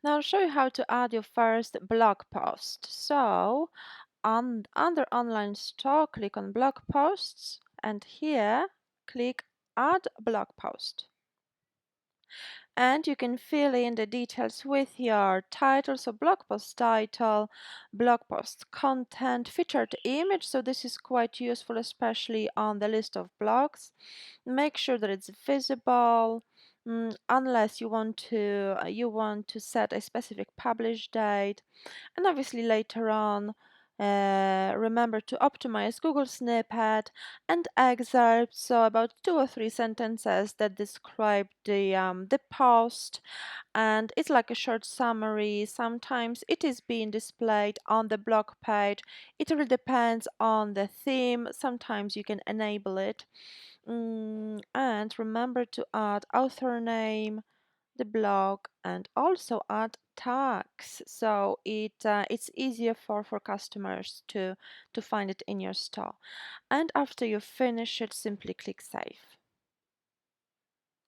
Now I'll show you how to add your first blog post. So under online store, click on blog posts and here click add blog post. And you can fill in the details with your title, so blog post title, blog post content, featured image, so this is quite useful especially on the list of blogs. Make sure that it's visible, unless you want to set a specific publish date, and obviously later on remember to optimize Google snippet and excerpts, so about 2 or 3 sentences that describe the post, and it's like a short summary. Sometimes it is being displayed on the blog page. It really depends on the theme. Sometimes you can enable it. And remember to add author name, the blog, and also add tags, so it's easier for customers to find it in your store. And after you finish it, simply click save.